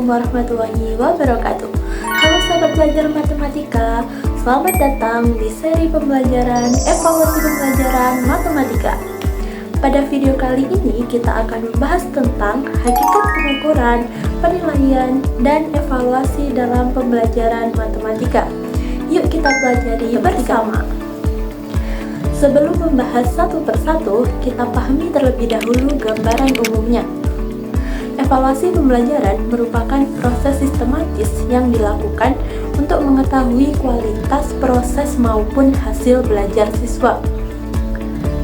Assalamualaikum warahmatullahi wabarakatuh. Halo sahabat belajar matematika, selamat datang di seri pembelajaran evaluasi pembelajaran matematika. Pada video kali ini kita akan membahas tentang hakikat pengukuran, penilaian, dan evaluasi dalam pembelajaran matematika. Yuk kita pelajari bersama. Sebelum membahas satu persatu, kita pahami terlebih dahulu gambaran umumnya. Evaluasi pembelajaran merupakan proses sistematis yang dilakukan untuk mengetahui kualitas proses maupun hasil belajar siswa.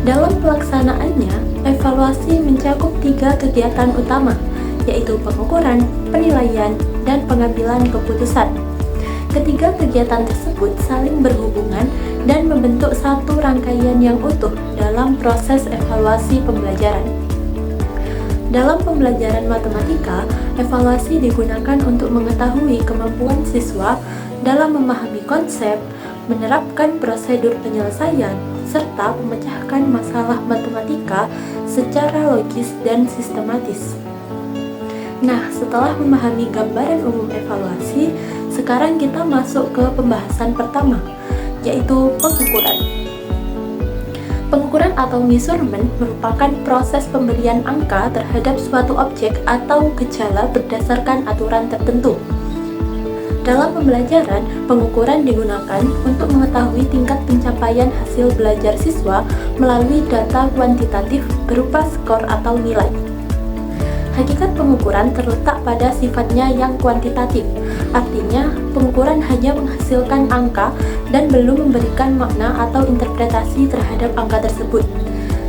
Dalam pelaksanaannya, evaluasi mencakup 3 kegiatan utama, yaitu pengukuran, penilaian, dan pengambilan keputusan. Ketiga kegiatan tersebut saling berhubungan dan membentuk satu rangkaian yang utuh dalam proses evaluasi pembelajaran. Dalam pembelajaran matematika, evaluasi digunakan untuk mengetahui kemampuan siswa dalam memahami konsep, menerapkan prosedur penyelesaian, serta memecahkan masalah matematika secara logis dan sistematis. Nah, setelah memahami gambaran umum evaluasi, sekarang kita masuk ke pembahasan pertama, yaitu pengukuran. Pengukuran atau measurement merupakan proses pemberian angka terhadap suatu objek atau gejala berdasarkan aturan tertentu. Dalam pembelajaran, pengukuran digunakan untuk mengetahui tingkat pencapaian hasil belajar siswa melalui data kuantitatif berupa skor atau nilai. Hakikat pengukuran terletak pada sifatnya yang kuantitatif, artinya pengukuran hanya menghasilkan angka dan belum memberikan makna atau interpretasi terhadap angka tersebut.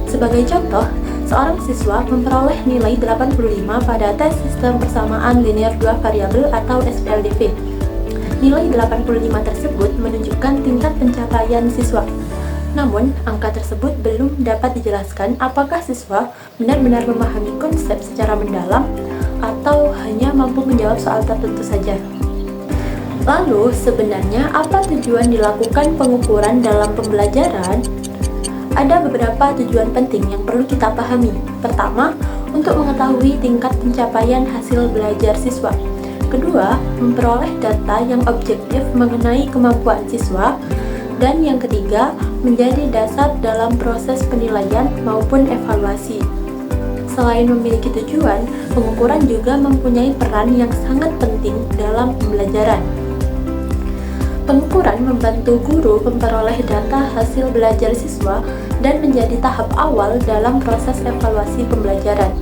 Sebagai contoh, seorang siswa memperoleh nilai 85 pada tes sistem persamaan linear 2 variabel atau SPLDV. Nilai 85 tersebut menunjukkan tingkat pencapaian siswa. Namun, angka tersebut belum dapat dijelaskan apakah siswa benar-benar memahami konsep secara mendalam atau hanya mampu menjawab soal tertentu saja. Lalu, sebenarnya apa tujuan dilakukan pengukuran dalam pembelajaran? Ada beberapa tujuan penting yang perlu kita pahami. Pertama, untuk mengetahui tingkat pencapaian hasil belajar siswa. Kedua, memperoleh data yang objektif mengenai kemampuan siswa. Dan yang ketiga, menjadi dasar dalam proses penilaian maupun evaluasi. Selain memiliki tujuan, pengukuran juga mempunyai peran yang sangat penting dalam pembelajaran. Pengukuran membantu guru memperoleh data hasil belajar siswa dan menjadi tahap awal dalam proses evaluasi pembelajaran.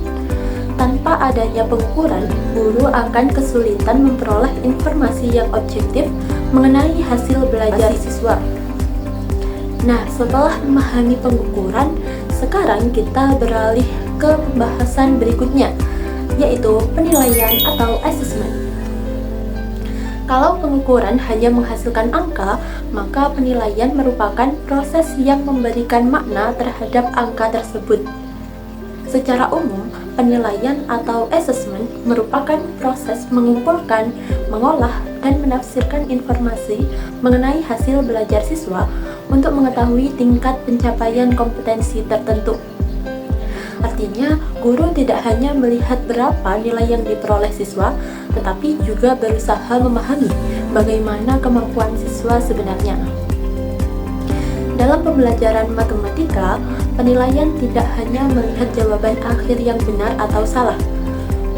Tanpa adanya pengukuran, guru akan kesulitan memperoleh informasi yang objektif mengenai hasil belajar siswa. Nah, setelah memahami pengukuran, sekarang kita beralih ke pembahasan berikutnya, yaitu penilaian atau assessment. Kalau pengukuran hanya menghasilkan angka, maka penilaian merupakan proses yang memberikan makna terhadap angka tersebut. Secara umum, penilaian atau assessment merupakan proses mengumpulkan, mengolah, dan menafsirkan informasi mengenai hasil belajar siswa untuk mengetahui tingkat pencapaian kompetensi tertentu. Artinya, guru tidak hanya melihat berapa nilai yang diperoleh siswa, tetapi juga berusaha memahami bagaimana kemampuan siswa sebenarnya. Dalam pembelajaran matematika, penilaian tidak hanya melihat jawaban akhir yang benar atau salah.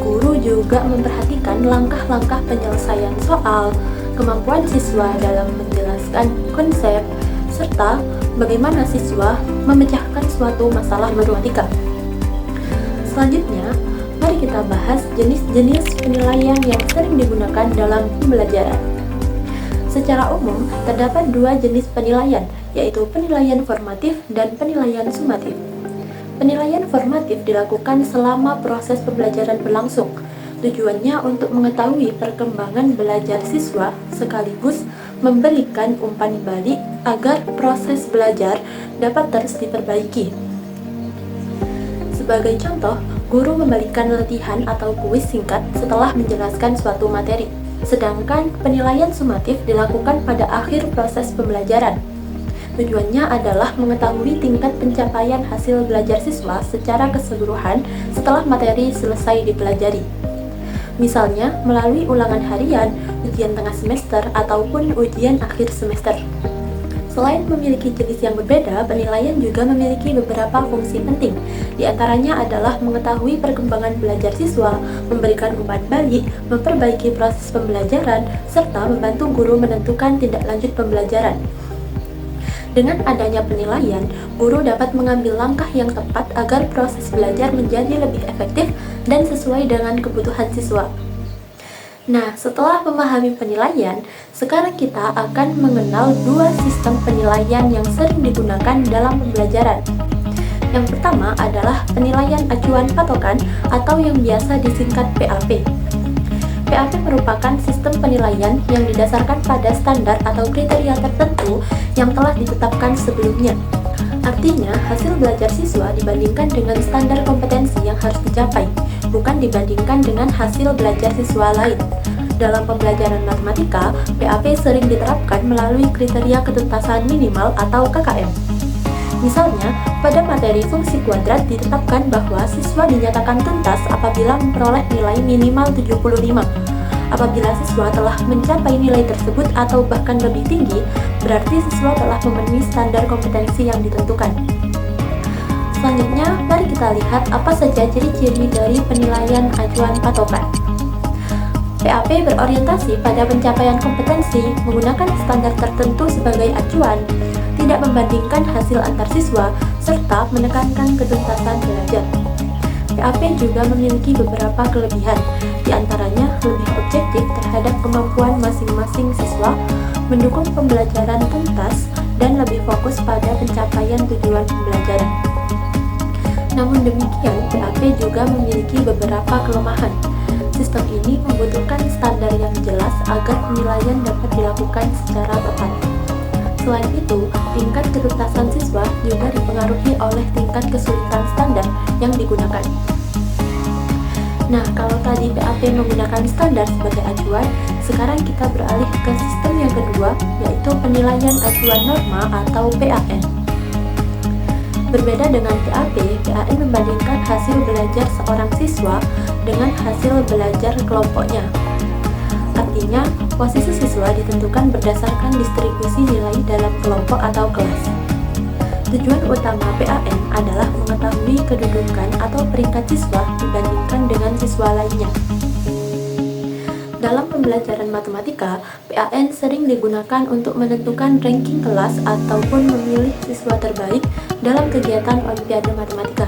Guru juga memperhatikan langkah-langkah penyelesaian soal, kemampuan siswa dalam menjelaskan konsep, serta bagaimana siswa memecahkan suatu masalah matematika. Selanjutnya, mari kita bahas jenis-jenis penilaian yang sering digunakan dalam pembelajaran. Secara umum, terdapat 2 jenis penilaian, yaitu penilaian formatif dan penilaian sumatif. Penilaian formatif dilakukan selama proses pembelajaran berlangsung. Tujuannya untuk mengetahui perkembangan belajar siswa sekaligus memberikan umpan balik agar proses belajar dapat terus diperbaiki. Sebagai contoh, guru memberikan latihan atau kuis singkat setelah menjelaskan suatu materi. Sedangkan penilaian sumatif dilakukan pada akhir proses pembelajaran. Tujuannya adalah mengetahui tingkat pencapaian hasil belajar siswa secara keseluruhan setelah materi selesai dipelajari. misalnya melalui ulangan harian, ujian tengah semester, ataupun ujian akhir semester. Selain memiliki jenis yang berbeda, penilaian juga memiliki beberapa fungsi penting. Di antaranya adalah mengetahui perkembangan belajar siswa, memberikan umpan balik, memperbaiki proses pembelajaran, serta membantu guru menentukan tindak lanjut pembelajaran. Dengan adanya penilaian, guru dapat mengambil langkah yang tepat agar proses belajar menjadi lebih efektif dan sesuai dengan kebutuhan siswa. Nah, setelah memahami penilaian, sekarang kita akan mengenal dua sistem penilaian yang sering digunakan dalam pembelajaran. Yang pertama adalah penilaian acuan patokan atau yang biasa disingkat PAP. PAP merupakan sistem penilaian yang didasarkan pada standar atau kriteria tertentu yang telah ditetapkan sebelumnya. Artinya, hasil belajar siswa dibandingkan dengan standar kompetensi yang harus dicapai, bukan dibandingkan dengan hasil belajar siswa lain. Dalam pembelajaran matematika, PAP sering diterapkan melalui kriteria ketuntasan minimal atau KKM. Misalnya, pada materi fungsi kuadrat ditetapkan bahwa siswa dinyatakan tuntas apabila memperoleh nilai minimal 75. Apabila siswa telah mencapai nilai tersebut atau bahkan lebih tinggi, berarti siswa telah memenuhi standar kompetensi yang ditentukan. Selanjutnya, mari kita lihat apa saja ciri-ciri dari penilaian acuan patokan. PAP berorientasi pada pencapaian kompetensi menggunakan standar tertentu sebagai acuan, tidak membandingkan hasil antar siswa, serta menekankan ketuntasan belajar. PAP juga memiliki beberapa kelebihan, di antaranya lebih objektif terhadap kemampuan masing-masing siswa, mendukung pembelajaran tuntas, dan lebih fokus pada pencapaian tujuan pembelajaran. Namun demikian, PAP juga memiliki beberapa kelemahan. Sistem ini membutuhkan standar yang jelas agar penilaian dapat dilakukan secara tepat. Selain itu, tingkat ketuntasan siswa juga dipengaruhi oleh tingkat kesulitan standar yang digunakan. Nah, kalau tadi PAP menggunakan standar sebagai acuan, sekarang kita beralih ke sistem yang kedua, yaitu penilaian acuan norma atau PAN. Berbeda dengan PAP, PAN membandingkan hasil belajar seorang siswa dengan hasil belajar kelompoknya. Artinya, posisi siswa ditentukan berdasarkan distribusi nilai dalam kelompok atau kelas. Tujuan utama PAN adalah mengetahui kedudukan atau peringkat siswa dibandingkan dengan siswa lainnya. Dalam pembelajaran matematika, PAN sering digunakan untuk menentukan ranking kelas ataupun memilih siswa terbaik dalam kegiatan Olimpiade Matematika.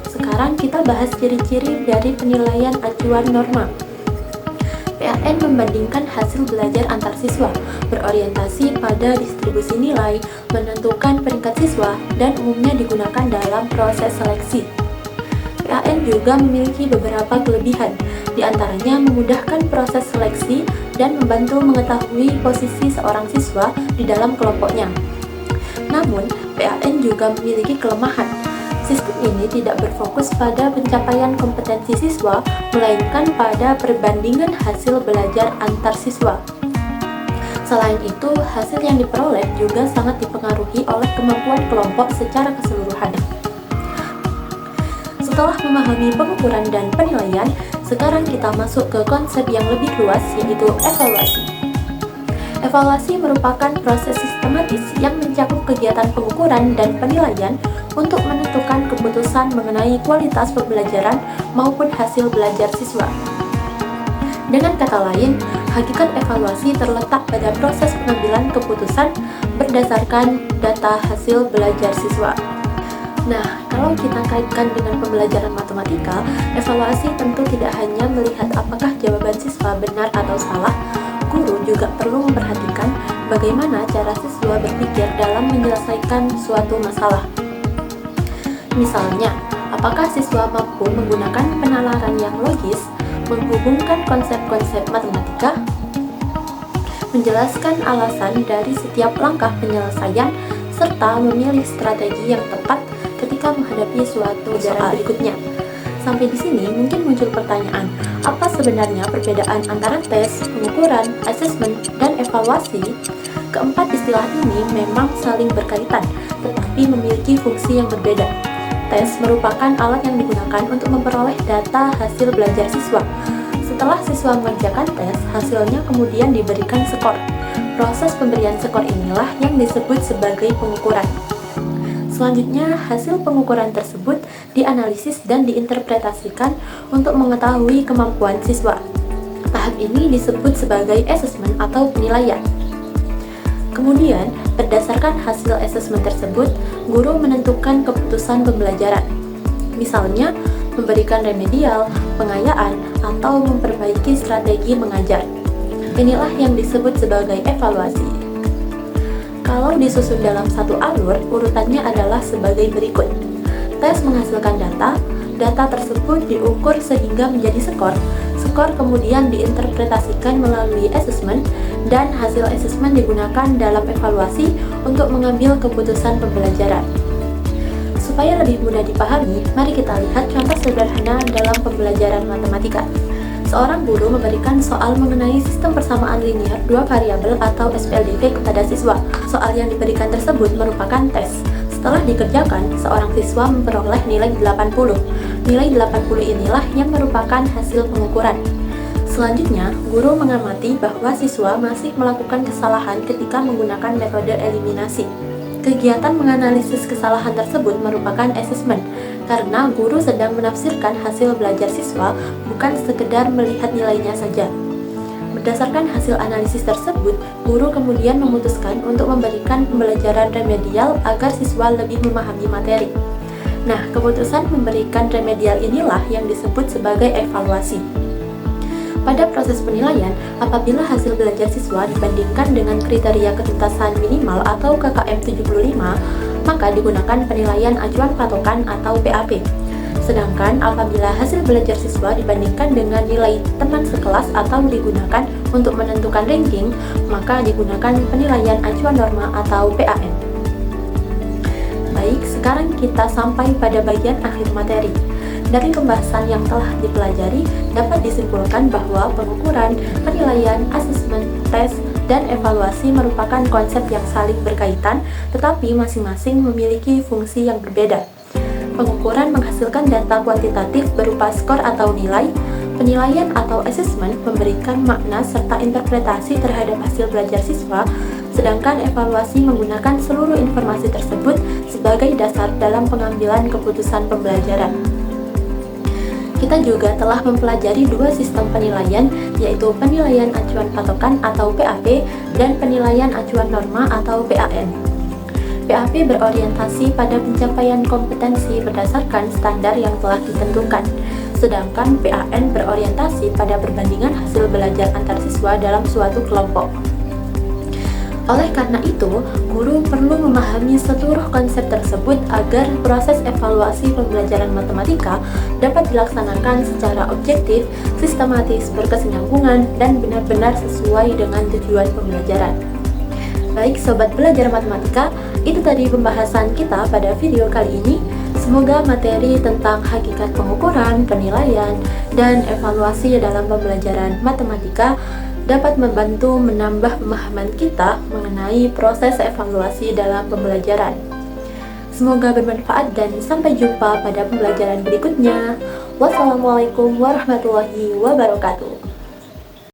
Sekarang kita bahas ciri-ciri dari penilaian acuan norma. PAN membandingkan hasil belajar antar siswa, berorientasi pada distribusi nilai, menentukan peringkat siswa, dan umumnya digunakan dalam proses seleksi. PAN juga memiliki beberapa kelebihan, di antaranya memudahkan proses seleksi dan membantu mengetahui posisi seorang siswa di dalam kelompoknya. Namun, PAN juga memiliki kelemahan. Sistem ini tidak berfokus pada pencapaian kompetensi siswa, melainkan pada perbandingan hasil belajar antar siswa. Selain itu, hasil yang diperoleh juga sangat dipengaruhi oleh kemampuan kelompok secara keseluruhan. Setelah memahami pengukuran dan penilaian, sekarang kita masuk ke konsep yang lebih luas, yaitu evaluasi. Evaluasi merupakan proses sistematis yang mencakup kegiatan pengukuran dan penilaian untuk menentukan keputusan mengenai kualitas pembelajaran maupun hasil belajar siswa. Dengan kata lain, hakikat evaluasi terletak pada proses pengambilan keputusan berdasarkan data hasil belajar siswa. Nah, kalau kita kaitkan dengan pembelajaran matematika, evaluasi tentu tidak hanya melihat apakah jawaban siswa benar atau salah, guru juga perlu memperhatikan bagaimana cara siswa berpikir dalam menyelesaikan suatu masalah. Misalnya, apakah siswa mampu menggunakan penalaran yang logis, menghubungkan konsep-konsep matematika, menjelaskan alasan dari setiap langkah penyelesaian, serta memilih strategi yang tepat ketika menghadapi suatu soal berikutnya. Sampai di sini mungkin muncul pertanyaan, apa sebenarnya perbedaan antara tes, pengukuran, asesmen, dan evaluasi? Keempat istilah ini memang saling berkaitan, tetapi memiliki fungsi yang berbeda. tes merupakan alat yang digunakan untuk memperoleh data hasil belajar siswa. Setelah siswa mengerjakan tes, hasilnya kemudian diberikan skor. Proses pemberian skor inilah yang disebut sebagai pengukuran. Selanjutnya, hasil pengukuran tersebut dianalisis dan diinterpretasikan untuk mengetahui kemampuan siswa. Tahap ini disebut sebagai asesmen atau penilaian. Kemudian, berdasarkan hasil asesmen tersebut, guru menentukan keputusan pembelajaran. Misalnya, memberikan remedial, pengayaan, atau memperbaiki strategi mengajar. Inilah yang disebut sebagai evaluasi. Kalau disusun dalam satu alur, urutannya adalah sebagai berikut. Tes menghasilkan data, data tersebut diukur sehingga menjadi skor. Skor kemudian diinterpretasikan melalui asesmen, dan hasil asesmen digunakan dalam evaluasi untuk mengambil keputusan pembelajaran. Supaya lebih mudah dipahami, mari kita lihat contoh sederhana dalam pembelajaran matematika. Seorang guru memberikan soal mengenai sistem persamaan linier dua variabel atau SPLDV kepada siswa. Soal yang diberikan tersebut merupakan tes. Setelah dikerjakan, seorang siswa memperoleh nilai 80. Nilai 80 inilah yang merupakan hasil pengukuran. Selanjutnya, guru mengamati bahwa siswa masih melakukan kesalahan ketika menggunakan metode eliminasi. Kegiatan menganalisis kesalahan tersebut merupakan asesmen, karena guru sedang menafsirkan hasil belajar siswa, bukan sekedar melihat nilainya saja. Berdasarkan hasil analisis tersebut, guru kemudian memutuskan untuk memberikan pembelajaran remedial agar siswa lebih memahami materi. Nah, keputusan memberikan remedial inilah yang disebut sebagai evaluasi. Pada proses penilaian, apabila hasil belajar siswa dibandingkan dengan kriteria ketuntasan minimal atau KKM 75, maka digunakan penilaian acuan patokan atau PAP. Sedangkan apabila hasil belajar siswa dibandingkan dengan nilai teman sekelas atau digunakan untuk menentukan ranking, maka digunakan penilaian acuan norma atau PAN. Baik, sekarang kita sampai pada bagian akhir materi. Dari pembahasan yang telah dipelajari, dapat disimpulkan bahwa pengukuran, penilaian, asesmen, tes, dan evaluasi merupakan konsep yang saling berkaitan, tetapi masing-masing memiliki fungsi yang berbeda. Pengukuran menghasilkan data kuantitatif berupa skor atau nilai, penilaian atau asesmen memberikan makna serta interpretasi terhadap hasil belajar siswa, sedangkan evaluasi menggunakan seluruh informasi tersebut sebagai dasar dalam pengambilan keputusan pembelajaran. Kita juga telah mempelajari dua sistem penilaian, yaitu penilaian acuan patokan atau PAP dan penilaian acuan norma atau PAN. PAP berorientasi pada pencapaian kompetensi berdasarkan standar yang telah ditentukan, sedangkan PAN berorientasi pada perbandingan hasil belajar antar siswa dalam suatu kelompok. Oleh karena itu, guru perlu memahami seluruh konsep tersebut agar proses evaluasi pembelajaran matematika dapat dilaksanakan secara objektif, sistematis, berkesinambungan, dan benar-benar sesuai dengan tujuan pembelajaran. Baik Sobat Belajar Matematika, itu tadi pembahasan kita pada video kali ini. Semoga materi tentang hakikat pengukuran, penilaian, dan evaluasi dalam pembelajaran matematika dapat membantu menambah pemahaman kita mengenai proses evaluasi dalam pembelajaran. Semoga bermanfaat dan sampai jumpa pada pembelajaran berikutnya. Wassalamualaikum warahmatullahi wabarakatuh.